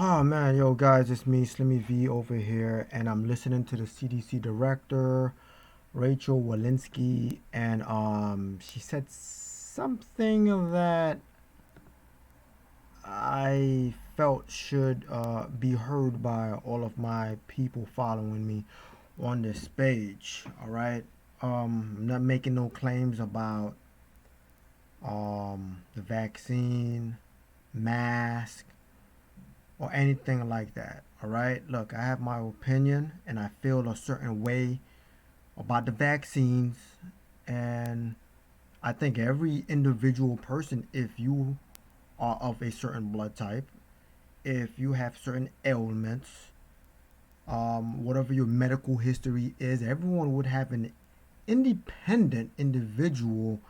Oh man, yo guys, it's me, Slimmy V over here, and I'm listening to the CDC director, Rachel Walensky, and she said something that I felt should be heard by all of my people following me on this page. All right, I'm not making no claims about the vaccine, mask, or anything like that. All right. Look, I have my opinion and I feel a certain way about the vaccines. And I think every individual person, if you are of a certain blood type, if you have certain ailments, whatever your medical history is, everyone would have an independent individual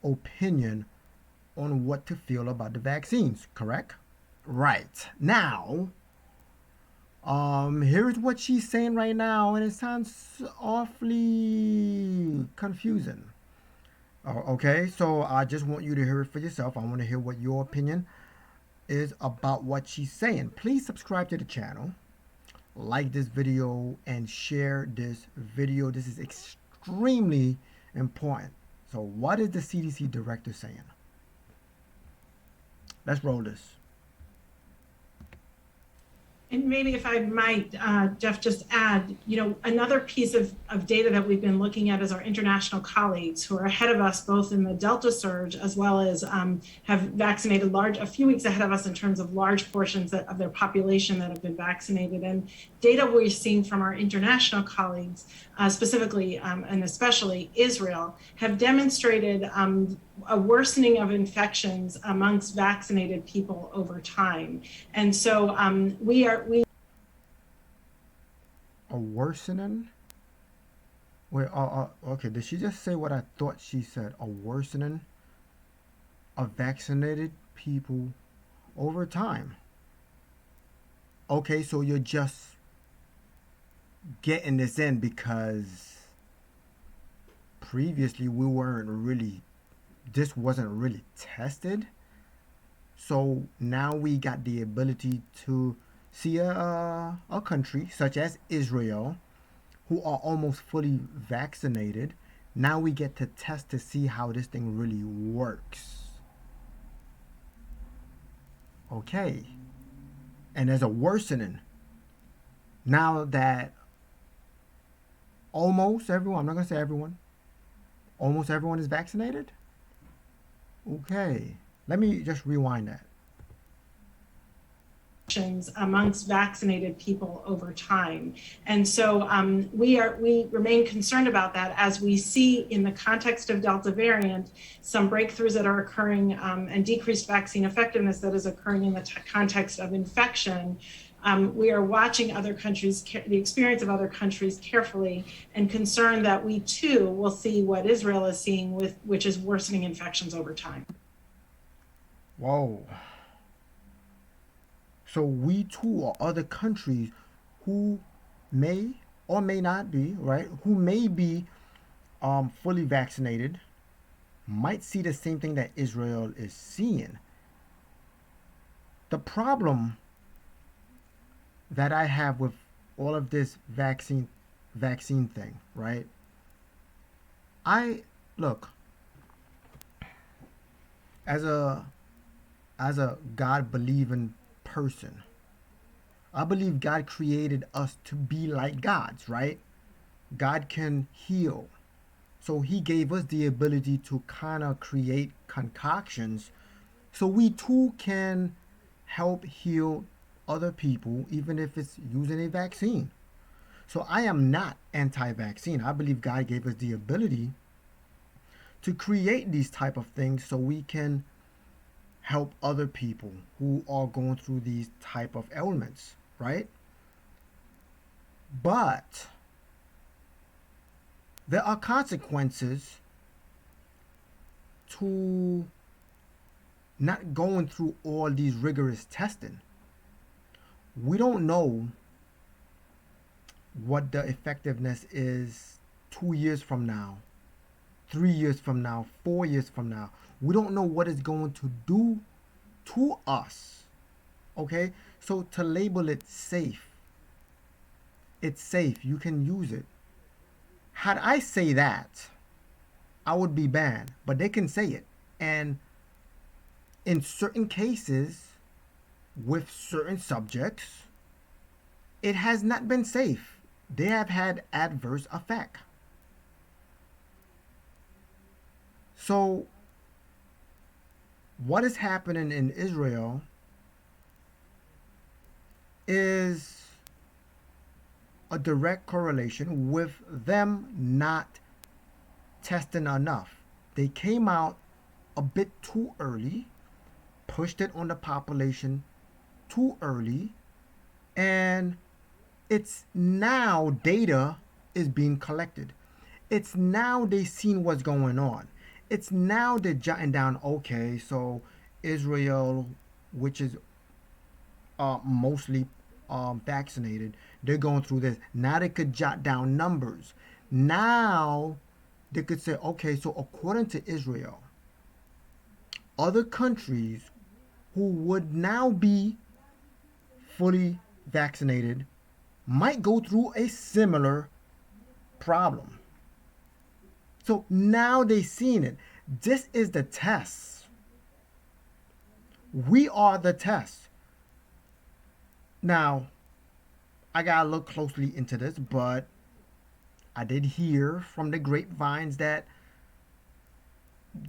opinion on what to feel about the vaccines, correct? Right. Now, here's what she's saying right now, and it sounds awfully confusing. Okay, so I just want you to hear it for yourself. I want to hear what your opinion is about what she's saying. Please subscribe to the channel, like this video, and share this video. This is extremely important. So, what is the CDC director saying? Let's roll this. And maybe if I might, Jeff, just add, another piece of data that we've been looking at is our international colleagues who are ahead of us, both in the Delta surge, as well as have vaccinated a few weeks ahead of us in terms of large portions of their population that have been vaccinated. And data we're seeing from our international colleagues, specifically and especially Israel, have demonstrated a worsening of infections amongst vaccinated people over time. And so we A worsening? Wait, okay. Did she just say what I thought she said? A worsening of vaccinated people over time. Okay, so you're just getting this in because previously this wasn't really tested. So now we got the ability to see a country such as Israel who are almost fully vaccinated. Now we get to test to see how this thing really works. Okay. And there's a worsening now that almost everyone, I'm not going to say everyone, almost everyone is vaccinated. Okay. Let me just rewind that. amongst vaccinated people over time. And so we remain concerned about that as we see in the context of Delta variant, some breakthroughs that are occurring and decreased vaccine effectiveness that is occurring in the context of infection. We are watching the experience of other countries carefully and concerned that we too will see what Israel is seeing which is worsening infections over time. Whoa. So we too are other countries who may or may not be, right? Who may be fully vaccinated, might see the same thing that Israel is seeing. The problem that I have with all of this vaccine thing, right? I look as a God believing person. I believe God created us to be like gods, right? God can heal. So he gave us the ability to kind of create concoctions so we too can help heal other people, even if it's using a vaccine. So I am not anti vaccine. I believe God gave us the ability to create these type of things so we can help other people who are going through these type of ailments, right? But there are consequences to not going through all these rigorous testing. We don't know what the effectiveness is 2 years from now, 3 years from now, 4 years from now. We don't know what it's going to do to us. Okay? So to label it safe, it's safe. You can use it. Had I say that, I would be banned, but they can say it. And in certain cases, with certain subjects, it has not been safe. They have had adverse effect. So what is happening in Israel is a direct correlation with them not testing enough. They came out a bit too early, pushed it on the population too early, and it's now data is being collected. It's now they seen what's going on. It's now they're jotting down, okay, so Israel, which is mostly vaccinated, they're going through this. Now they could jot down numbers. Now they could say, okay, so according to Israel, other countries who would now be fully vaccinated might go through a similar problem. So now they seen it. This is the test. We are the test. Now, I gotta look closely into this, but I did hear from the grapevines that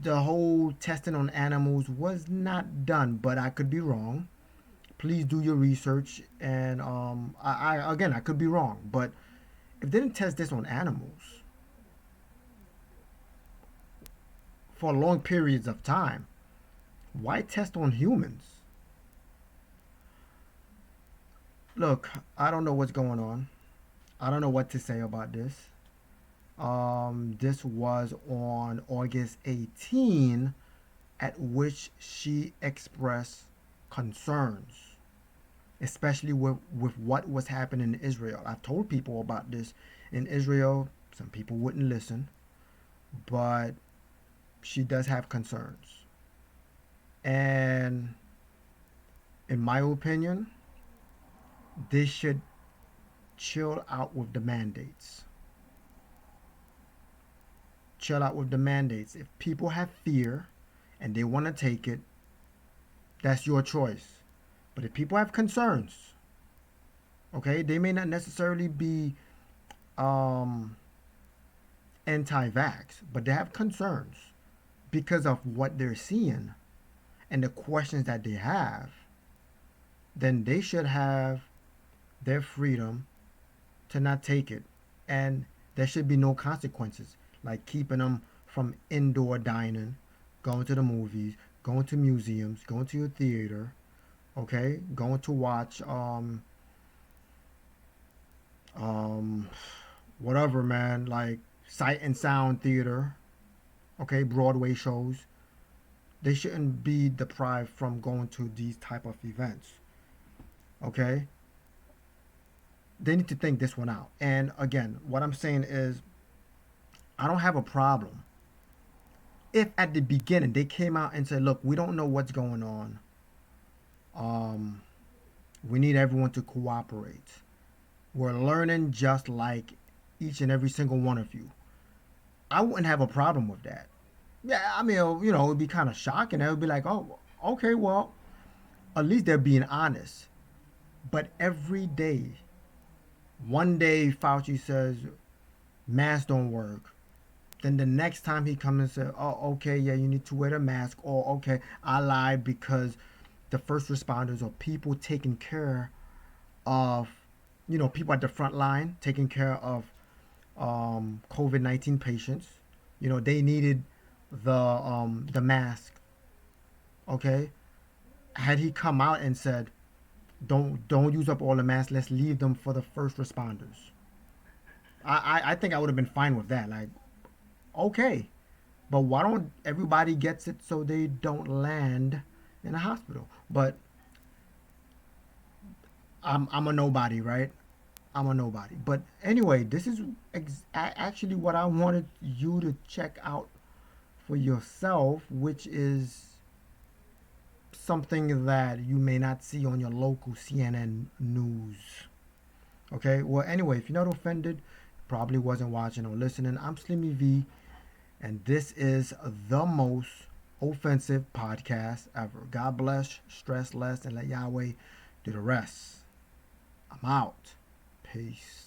the whole testing on animals was not done, but I could be wrong. Please do your research, and I again I could be wrong, but if they didn't test this on animals for long periods of time, why test on humans? Look, I don't know what's going on. I don't know what to say about this. This was on August 18, at which she expressed concerns, especially with what was happening in Israel. I've told people about this in Israel. Some people wouldn't listen, but she does have concerns. And in my opinion, they should chill out with the mandates. Chill out with the mandates. If people have fear and they want to take it, that's your choice. But if people have concerns, okay, they may not necessarily be um, anti-vax, but they have concerns because of what they're seeing and the questions that they have, then they should have their freedom to not take it. And there should be no consequences, like keeping them from indoor dining, going to the movies, going to museums, going to your theater, okay, going to watch um whatever, man, like sight and sound theater, okay, Broadway shows. They shouldn't be deprived from going to these type of events, okay. They need to think this one out. And again, what I'm saying is, I don't have a problem if at the beginning they came out and said, look, we don't know what's going on. Um, we need everyone to cooperate. We're learning just like each and every single one of you. I wouldn't have a problem with that. Yeah, I mean, it'd be kind of shocking. It would be like, oh, okay, well, at least they're being honest. But every day, one day Fauci says masks don't work. Then the next time he comes and says, oh, okay, yeah, you need to wear a mask. Or, okay, I lied because the first responders or people taking care of, people at the front line taking care of COVID-19 patients. They needed the mask. Okay, had he come out and said, don't use up all the masks, let's leave them for the first responders. I think I would have been fine with that. Like, okay, but why don't everybody gets it so they don't land in a hospital? But I'm a nobody, right? I'm a nobody. But anyway, this is actually what I wanted you to check out for yourself, which is something that you may not see on your local CNN news. Okay, well, anyway, if you're not offended, probably wasn't watching or listening. I'm Slimmy V, and this is the most offensive podcast ever. God bless, stress less, and let Yahweh do the rest. I'm out. Peace.